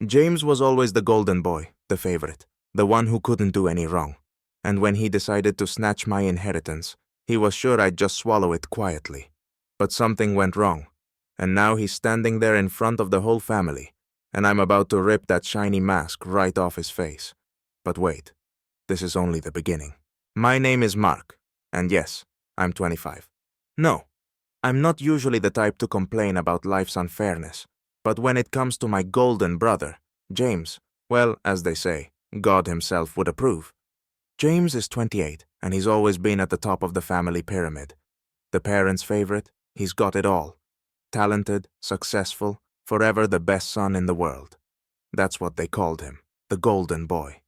James was always the golden boy, the favorite, the one who couldn't do any wrong. And when he decided to snatch my inheritance, he was sure I'd just swallow it quietly. But something went wrong, and now he's standing there in front of the whole family, and I'm about to rip that shiny mask right off his face. But wait, this is only the beginning. My name is Mark, and yes, I'm 25. No, I'm not usually the type to complain about life's unfairness, but when it comes to my golden brother, James, well, as they say, God himself would approve. James is 28, and he's always been at the top of the family pyramid. The parents' favorite, he's got it all. Talented, successful, forever the best son in the world. That's what they called him, the golden boy.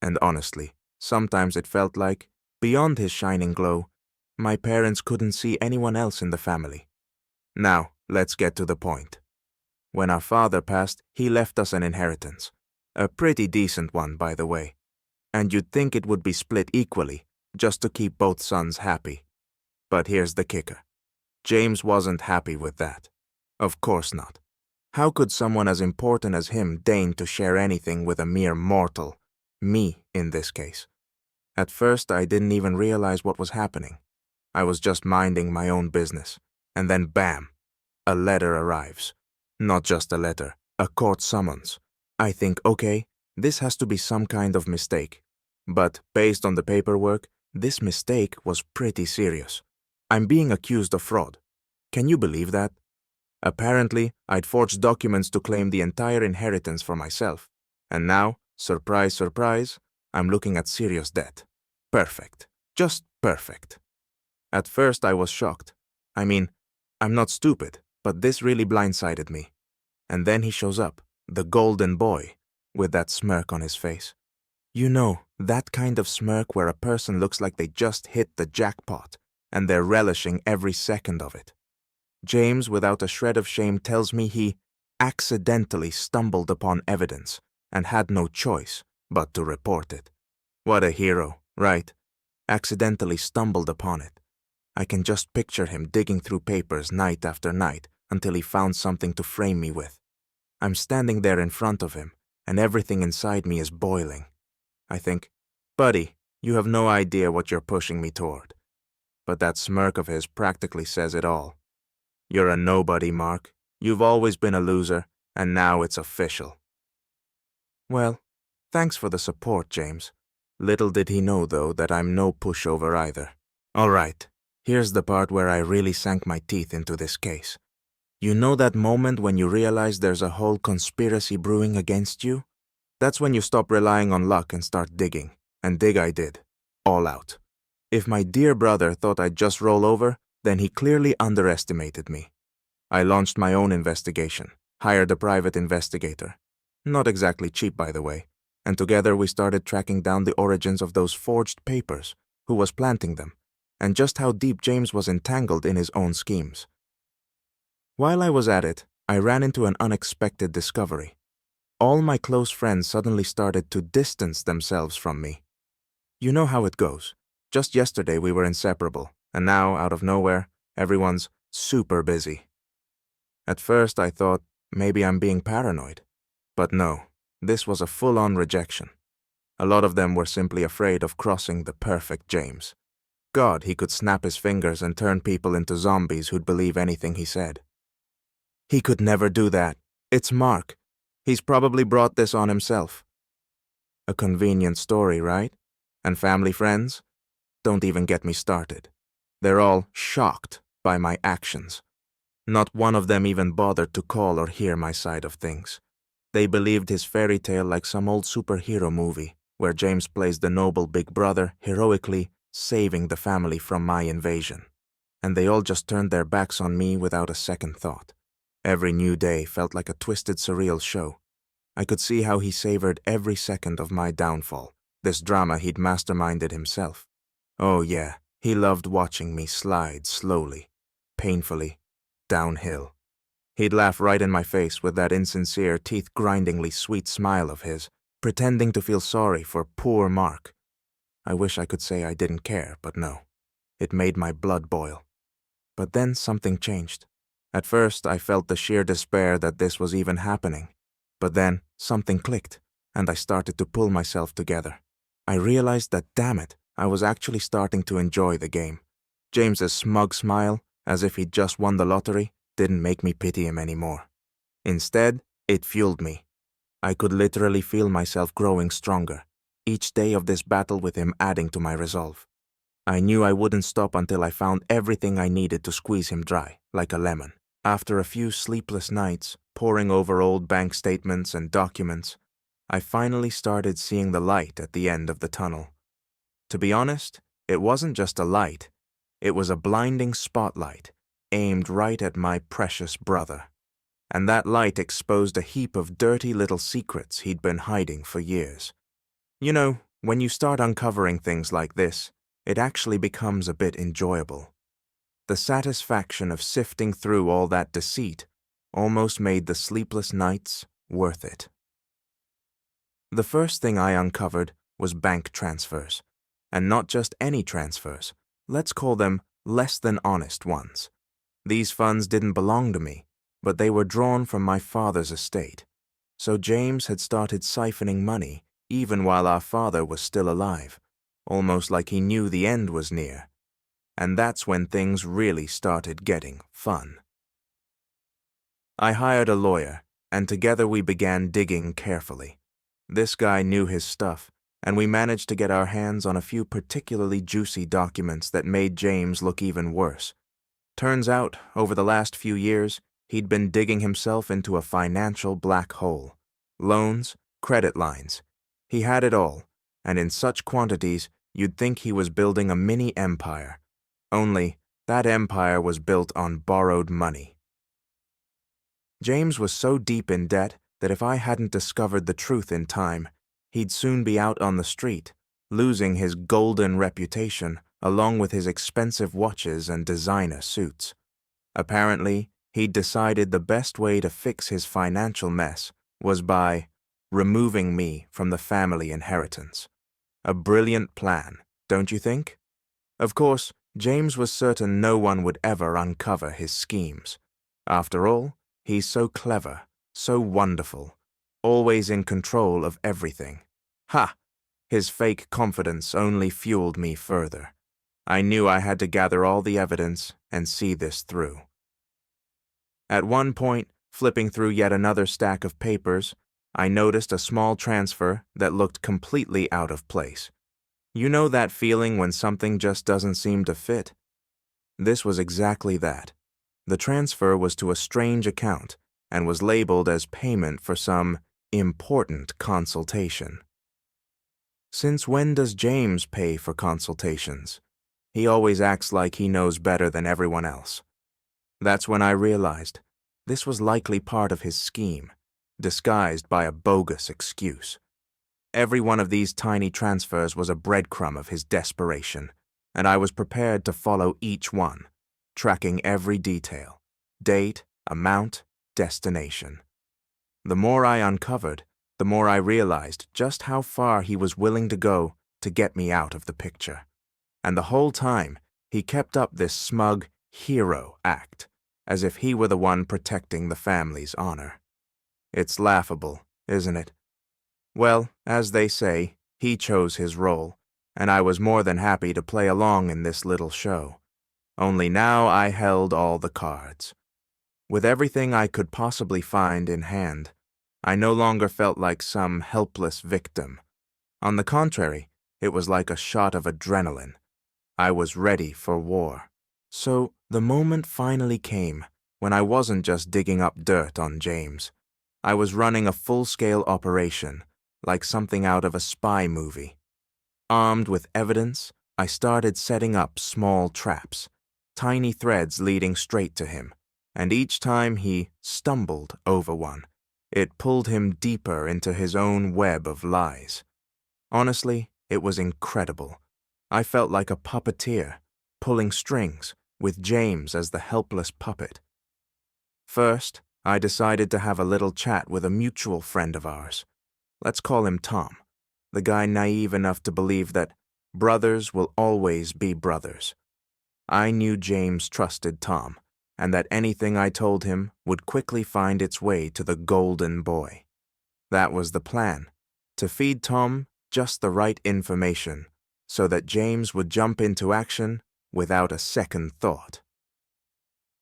And honestly, sometimes it felt like, beyond his shining glow, my parents couldn't see anyone else in the family. Now, let's get to the point. When our father passed, he left us an inheritance. A pretty decent one, by the way. And you'd think it would be split equally, just to keep both sons happy. But here's the kicker. James wasn't happy with that. Of course not. How could someone as important as him deign to share anything with a mere mortal? Me, in this case. At first, I didn't even realize what was happening. I was just minding my own business. And then bam! A letter arrives. Not just a letter, a court summons. I think, okay, this has to be some kind of mistake. But, based on the paperwork, this mistake was pretty serious. I'm being accused of fraud. Can you believe that? Apparently, I'd forged documents to claim the entire inheritance for myself. And now, surprise, surprise, I'm looking at serious debt. Perfect. Just perfect. At first, I was shocked. I mean, I'm not stupid, but this really blindsided me. And then he shows up, the golden boy, with that smirk on his face. You know, that kind of smirk where a person looks like they just hit the jackpot, and they're relishing every second of it. James, without a shred of shame, tells me he accidentally stumbled upon evidence and had no choice but to report it. What a hero, right? Accidentally stumbled upon it. I can just picture him digging through papers night after night until he found something to frame me with. I'm standing there in front of him, and everything inside me is boiling. I think, buddy, you have no idea what you're pushing me toward. But that smirk of his practically says it all. You're a nobody, Mark. You've always been a loser, and now it's official. Well, thanks for the support, James. Little did he know, though, that I'm no pushover either. All right, here's the part where I really sank my teeth into this case. You know that moment when you realize there's a whole conspiracy brewing against you? That's when you stop relying on luck and start digging. And dig I did. All out. If my dear brother thought I'd just roll over, then he clearly underestimated me. I launched my own investigation, hired a private investigator. Not exactly cheap, by the way. And together we started tracking down the origins of those forged papers, who was planting them, and just how deep James was entangled in his own schemes. While I was at it, I ran into an unexpected discovery. All my close friends suddenly started to distance themselves from me. You know how it goes. Just yesterday we were inseparable, and now, out of nowhere, everyone's super busy. At first I thought maybe I'm being paranoid. But no, this was a full-on rejection. A lot of them were simply afraid of crossing the perfect James. God, he could snap his fingers and turn people into zombies who'd believe anything he said. He could never do that. It's Mark. He's probably brought this on himself. A convenient story, right? And family friends? Don't even get me started. They're all shocked by my actions. Not one of them even bothered to call or hear my side of things. They believed his fairy tale like some old superhero movie, where James plays the noble big brother, heroically saving the family from my invasion. And they all just turned their backs on me without a second thought. Every new day felt like a twisted, surreal show. I could see how he savored every second of my downfall, this drama he'd masterminded himself. Oh yeah, he loved watching me slide slowly, painfully, downhill. He'd laugh right in my face with that insincere, teeth-grindingly sweet smile of his, pretending to feel sorry for poor Mark. I wish I could say I didn't care, but no. It made my blood boil. But then something changed. At first, I felt the sheer despair that this was even happening. But then something clicked, and I started to pull myself together. I realized that, damn it, I was actually starting to enjoy the game. James's smug smile, as if he'd just won the lottery, didn't make me pity him anymore. Instead, it fueled me. I could literally feel myself growing stronger, each day of this battle with him adding to my resolve. I knew I wouldn't stop until I found everything I needed to squeeze him dry, like a lemon. After a few sleepless nights, poring over old bank statements and documents, I finally started seeing the light at the end of the tunnel. To be honest, it wasn't just a light. It was a blinding spotlight, aimed right at my precious brother. And that light exposed a heap of dirty little secrets he'd been hiding for years. You know, when you start uncovering things like this, it actually becomes a bit enjoyable. The satisfaction of sifting through all that deceit almost made the sleepless nights worth it. The first thing I uncovered was bank transfers. And not just any transfers. Let's call them less than honest ones. These funds didn't belong to me, but they were drawn from my father's estate. So James had started siphoning money even while our father was still alive, almost like he knew the end was near. And that's when things really started getting fun. I hired a lawyer, and together we began digging carefully. This guy knew his stuff, and we managed to get our hands on a few particularly juicy documents that made James look even worse. Turns out, over the last few years, he'd been digging himself into a financial black hole. Loans, credit lines. He had it all, and in such quantities, you'd think he was building a mini empire. Only, that empire was built on borrowed money. James was so deep in debt that if I hadn't discovered the truth in time, he'd soon be out on the street, losing his golden reputation along with his expensive watches and designer suits. Apparently, he'd decided the best way to fix his financial mess was by removing me from the family inheritance. A brilliant plan, don't you think? Of course, James was certain no one would ever uncover his schemes. After all, he's so clever, so wonderful, always in control of everything. Ha! His fake confidence only fueled me further. I knew I had to gather all the evidence and see this through. At one point, flipping through yet another stack of papers, I noticed a small transfer that looked completely out of place. You know that feeling when something just doesn't seem to fit? This was exactly that. The transfer was to a strange account and was labeled as payment for some important consultation. Since when does James pay for consultations? He always acts like he knows better than everyone else. That's when I realized this was likely part of his scheme, disguised by a bogus excuse. Every one of these tiny transfers was a breadcrumb of his desperation, and I was prepared to follow each one, tracking every detail, date, amount, destination. The more I uncovered, the more I realized just how far he was willing to go to get me out of the picture. And the whole time, he kept up this smug hero act, as if he were the one protecting the family's honor. It's laughable, isn't it? Well, as they say, he chose his role, and I was more than happy to play along in this little show. Only now I held all the cards. With everything I could possibly find in hand, I no longer felt like some helpless victim. On the contrary, it was like a shot of adrenaline. I was ready for war. So the moment finally came when I wasn't just digging up dirt on James. I was running a full-scale operation, like something out of a spy movie. Armed with evidence, I started setting up small traps, tiny threads leading straight to him, and each time he stumbled over one, it pulled him deeper into his own web of lies. Honestly, it was incredible. I felt like a puppeteer, pulling strings, with James as the helpless puppet. First, I decided to have a little chat with a mutual friend of ours. Let's call him Tom, the guy naive enough to believe that brothers will always be brothers. I knew James trusted Tom, and that anything I told him would quickly find its way to the golden boy. That was the plan, to feed Tom just the right information so that James would jump into action without a second thought.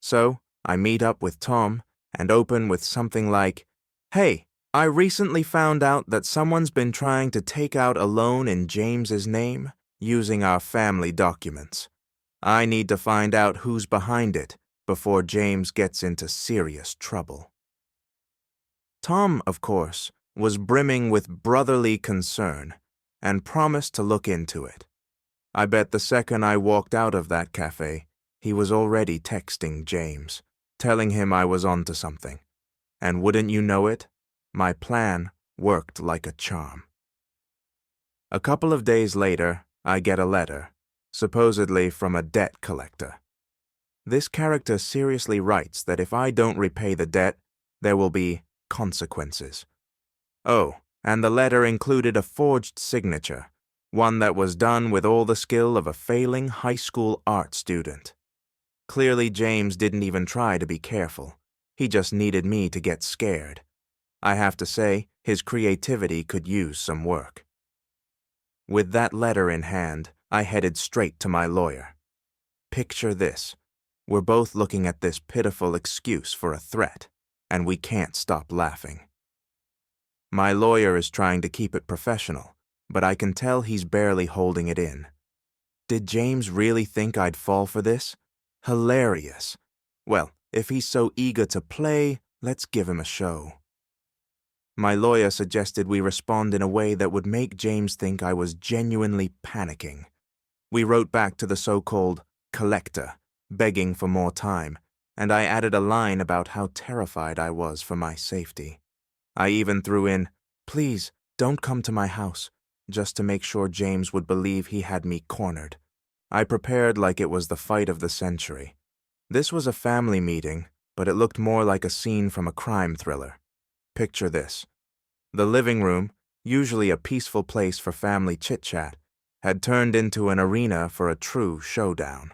So, I meet up with Tom and open with something like, "Hey, I recently found out that someone's been trying to take out a loan in James's name using our family documents. I need to find out who's behind it before James gets into serious trouble." Tom, of course, was brimming with brotherly concern and promised to look into it. I bet the second I walked out of that cafe, he was already texting James, telling him I was onto something. And wouldn't you know it, my plan worked like a charm. A couple of days later, I get a letter, supposedly from a debt collector. This character seriously writes that if I don't repay the debt, there will be consequences. Oh, and the letter included a forged signature, one that was done with all the skill of a failing high school art student. Clearly, James didn't even try to be careful. He just needed me to get scared. I have to say, his creativity could use some work. With that letter in hand, I headed straight to my lawyer. Picture this. We're both looking at this pitiful excuse for a threat, and we can't stop laughing. My lawyer is trying to keep it professional, but I can tell he's barely holding it in. Did James really think I'd fall for this? Hilarious. Well, if he's so eager to play, let's give him a show. My lawyer suggested we respond in a way that would make James think I was genuinely panicking. We wrote back to the so-called collector, begging for more time, and I added a line about how terrified I was for my safety. I even threw in, "Please, don't come to my house," just to make sure James would believe he had me cornered. I prepared like it was the fight of the century. This was a family meeting, but it looked more like a scene from a crime thriller. Picture this. The living room, usually a peaceful place for family chit-chat, had turned into an arena for a true showdown.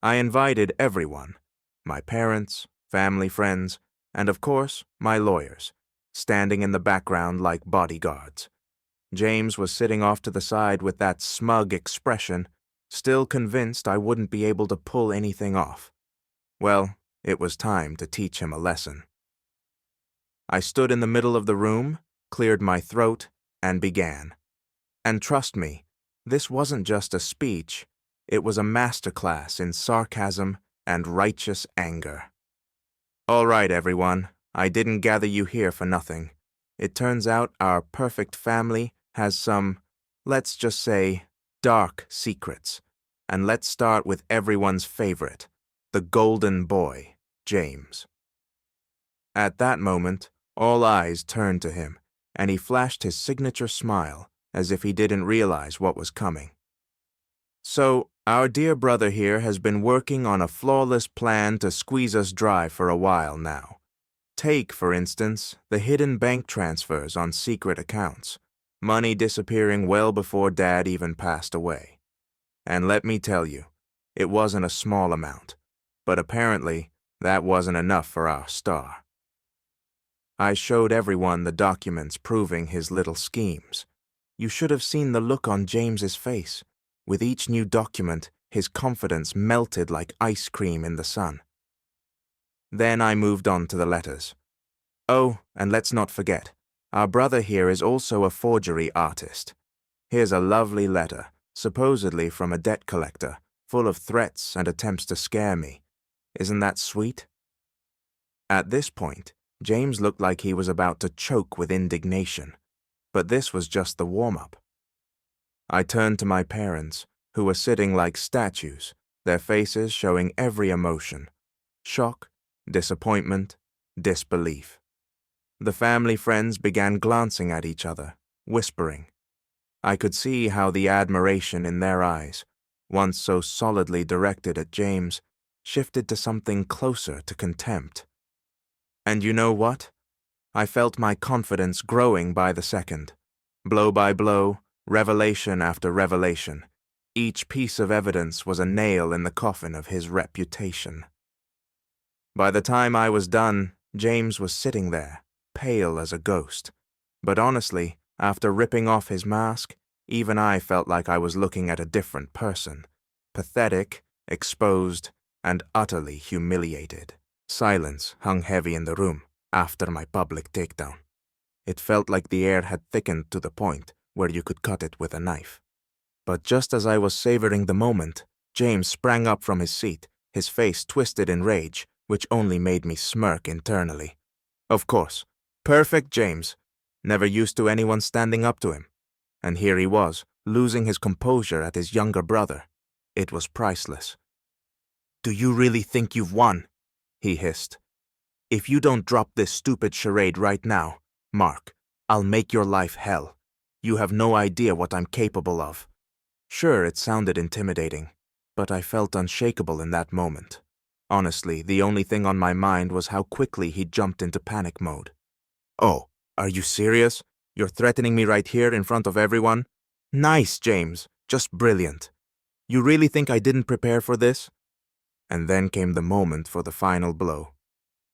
I invited everyone, my parents, family friends, and of course, my lawyers, standing in the background like bodyguards. James was sitting off to the side with that smug expression, still convinced I wouldn't be able to pull anything off. Well, it was time to teach him a lesson. I stood in the middle of the room, cleared my throat, and began. And trust me, this wasn't just a speech, it was a masterclass in sarcasm and righteous anger. All right, everyone, I didn't gather you here for nothing. It turns out our perfect family has some, let's just say, dark secrets. And let's start with everyone's favorite, the golden boy, James. At that moment, all eyes turned to him, and he flashed his signature smile as if he didn't realize what was coming. So, our dear brother here has been working on a flawless plan to squeeze us dry for a while now. Take, for instance, the hidden bank transfers on secret accounts, money disappearing well before Dad even passed away. And let me tell you, it wasn't a small amount, but apparently that wasn't enough for our star. I showed everyone the documents proving his little schemes. You should have seen the look on James's face. With each new document, his confidence melted like ice cream in the sun. Then I moved on to the letters. Oh, and let's not forget, our brother here is also a forgery artist. Here's a lovely letter, supposedly from a debt collector, full of threats and attempts to scare me. Isn't that sweet? At this point, James looked like he was about to choke with indignation, but this was just the warm-up. I turned to my parents, who were sitting like statues, their faces showing every emotion: shock, disappointment, disbelief. The family friends began glancing at each other, whispering. I could see how the admiration in their eyes, once so solidly directed at James, shifted to something closer to contempt. And you know what? I felt my confidence growing by the second. Blow by blow, revelation after revelation, each piece of evidence was a nail in the coffin of his reputation. By the time I was done, James was sitting there, pale as a ghost. But honestly, after ripping off his mask, even I felt like I was looking at a different person. Pathetic, exposed, and utterly humiliated. Silence hung heavy in the room after my public takedown. It felt like the air had thickened to the point where you could cut it with a knife. But just as I was savoring the moment, James sprang up from his seat, his face twisted in rage, which only made me smirk internally. Of course, perfect James, never used to anyone standing up to him. And here he was, losing his composure at his younger brother. It was priceless. "Do you really think you've won?" he hissed. "If you don't drop this stupid charade right now, Mark, I'll make your life hell. You have no idea what I'm capable of." Sure, it sounded intimidating, but I felt unshakable in that moment. Honestly, the only thing on my mind was how quickly he jumped into panic mode. "Oh, are you serious? You're threatening me right here in front of everyone? Nice, James. Just brilliant. You really think I didn't prepare for this?" And then came the moment for the final blow.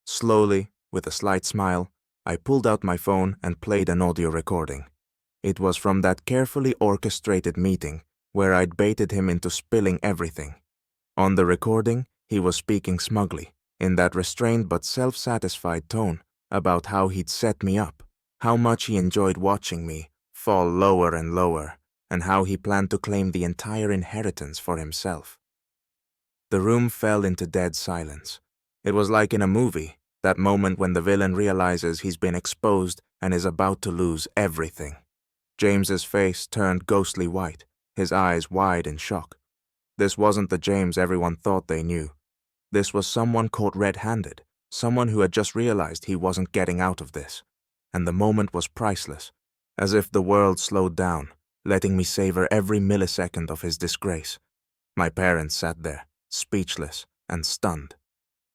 Slowly, with a slight smile, I pulled out my phone and played an audio recording. It was from that carefully orchestrated meeting where I'd baited him into spilling everything. On the recording, he was speaking smugly, in that restrained but self-satisfied tone, about how he'd set me up, how much he enjoyed watching me fall lower and lower, and how he planned to claim the entire inheritance for himself. The room fell into dead silence. It was like in a movie, that moment when the villain realizes he's been exposed and is about to lose everything. James's face turned ghostly white, his eyes wide in shock. This wasn't the James everyone thought they knew. This was someone caught red-handed, someone who had just realized he wasn't getting out of this. And the moment was priceless, as if the world slowed down, letting me savor every millisecond of his disgrace. My parents sat there, speechless and stunned.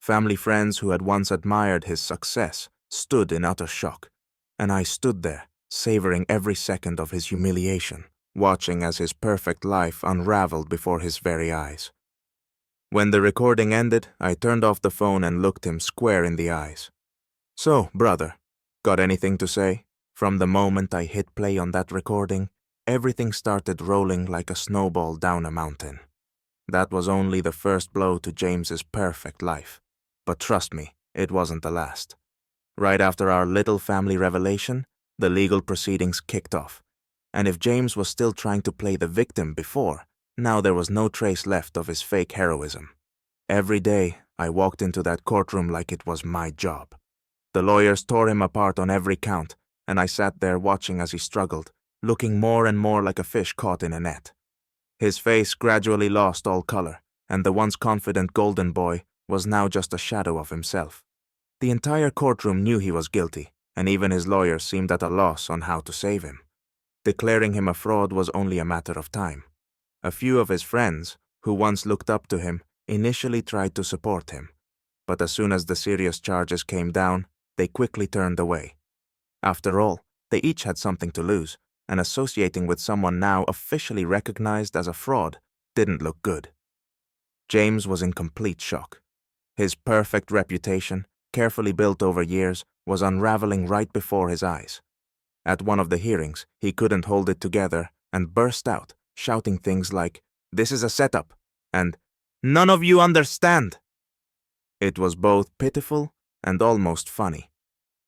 Family friends who had once admired his success stood in utter shock, and I stood there, savoring every second of his humiliation, watching as his perfect life unraveled before his very eyes. When the recording ended, I turned off the phone and looked him square in the eyes. "So, brother, got anything to say?" From the moment I hit play on that recording, everything started rolling like a snowball down a mountain. That was only the first blow to James's perfect life. But trust me, it wasn't the last. Right after our little family revelation, the legal proceedings kicked off. And if James was still trying to play the victim before, now there was no trace left of his fake heroism. Every day, I walked into that courtroom like it was my job. The lawyers tore him apart on every count, and I sat there watching as he struggled, looking more and more like a fish caught in a net. His face gradually lost all color, and the once confident golden boy was now just a shadow of himself. The entire courtroom knew he was guilty, and even his lawyers seemed at a loss on how to save him. Declaring him a fraud was only a matter of time. A few of his friends, who once looked up to him, initially tried to support him, but as soon as the serious charges came down, they quickly turned away. After all, they each had something to lose, and associating with someone now officially recognized as a fraud didn't look good. James was in complete shock. His perfect reputation, carefully built over years, was unraveling right before his eyes. At one of the hearings, he couldn't hold it together and burst out, shouting things like, "This is a setup," and "None of you understand." It was both pitiful and almost funny.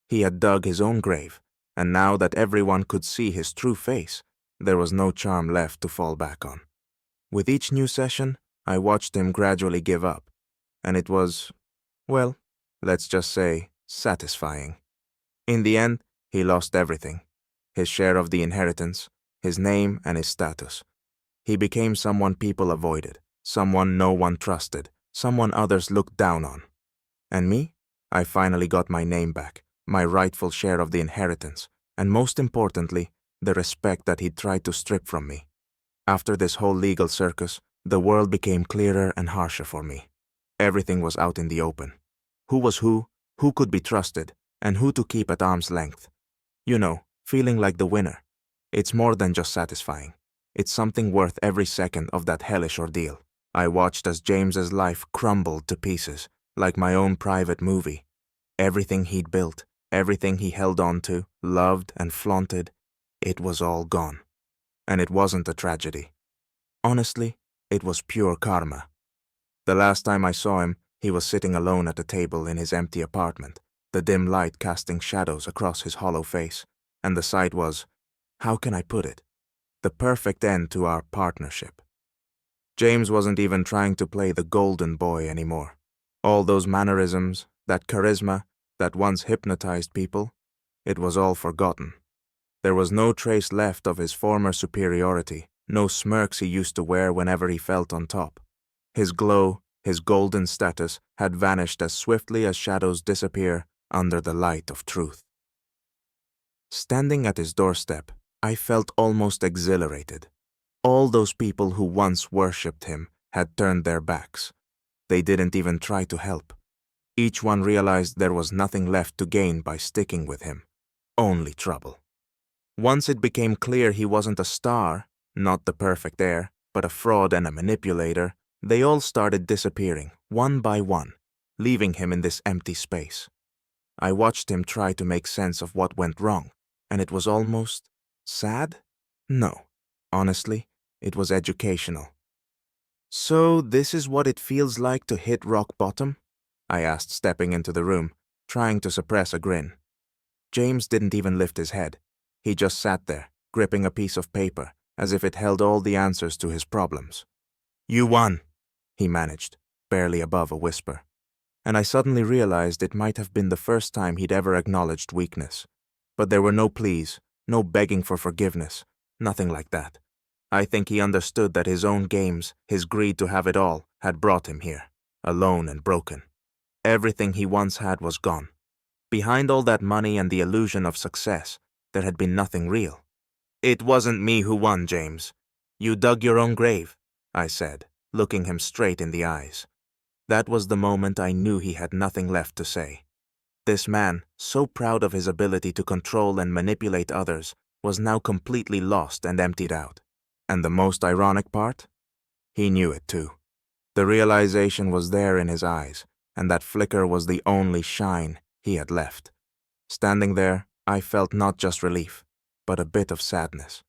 He had dug his own grave, and now that everyone could see his true face, there was no charm left to fall back on. With each new session, I watched him gradually give up, and it was, well, let's just say, satisfying. In the end, he lost everything. His share of the inheritance, his name and his status. He became someone people avoided, someone no one trusted, someone others looked down on. And me? I finally got my name back, my rightful share of the inheritance, and most importantly, the respect that he'd tried to strip from me. After this whole legal circus, the world became clearer and harsher for me. Everything was out in the open. Who was who could be trusted, and who to keep at arm's length. You know, feeling like the winner. It's more than just satisfying. It's something worth every second of that hellish ordeal. I watched as James's life crumbled to pieces, like my own private movie. Everything he'd built, Everything he held on to, loved, and flaunted, it was all gone. And it wasn't a tragedy. Honestly, it was pure karma. The last time I saw him, he was sitting alone at a table in his empty apartment, the dim light casting shadows across his hollow face, and the sight was, how can I put it, the perfect end to our partnership. James wasn't even trying to play the golden boy anymore. All those mannerisms, that charisma, that once hypnotized people, it was all forgotten. There was no trace left of his former superiority, no smirks he used to wear whenever he felt on top. His glow, his golden status, had vanished as swiftly as shadows disappear under the light of truth. Standing at his doorstep, I felt almost exhilarated. All those people who once worshipped him had turned their backs. They didn't even try to help. Each one realized there was nothing left to gain by sticking with him. Only trouble. Once it became clear he wasn't a star, not the perfect heir, but a fraud and a manipulator, they all started disappearing, one by one, leaving him in this empty space. I watched him try to make sense of what went wrong, and it was almost sad? No. Honestly, it was educational. So this is what it feels like to hit rock bottom? I asked, stepping into the room, trying to suppress a grin. James didn't even lift his head. He just sat there, gripping a piece of paper, as if it held all the answers to his problems. You won, he managed, barely above a whisper. And I suddenly realized it might have been the first time he'd ever acknowledged weakness. But there were no pleas, no begging for forgiveness, nothing like that. I think he understood that his own games, his greed to have it all, had brought him here, alone and broken. Everything he once had was gone. Behind all that money and the illusion of success, there had been nothing real. It wasn't me who won, James. You dug your own grave, I said, looking him straight in the eyes. That was the moment I knew he had nothing left to say. This man, so proud of his ability to control and manipulate others, was now completely lost and emptied out. And the most ironic part? He knew it too. The realization was there in his eyes, and that flicker was the only shine he had left. Standing there, I felt not just relief, but a bit of sadness.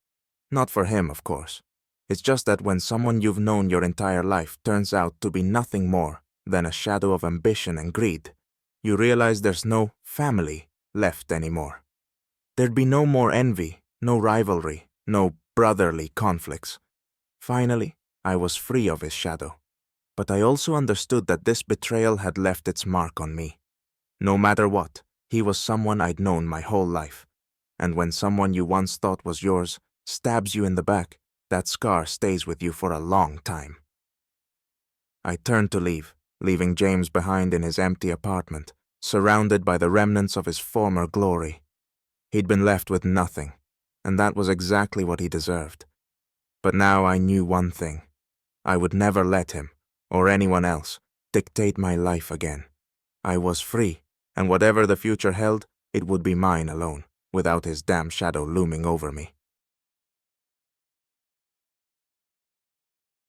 Not for him, of course. It's just that when someone you've known your entire life turns out to be nothing more than a shadow of ambition and greed, you realize there's no family left anymore. There'd be no more envy, no rivalry, no brotherly conflicts. Finally, I was free of his shadow. But I also understood that this betrayal had left its mark on me. No matter what, he was someone I'd known my whole life. And when someone you once thought was yours stabs you in the back, that scar stays with you for a long time. I turned to leave, leaving James behind in his empty apartment, surrounded by the remnants of his former glory. He'd been left with nothing, and that was exactly what he deserved. But now I knew one thing. I would never let him, or anyone else, dictate my life again. I was free, and whatever the future held, it would be mine alone, without his damn shadow looming over me.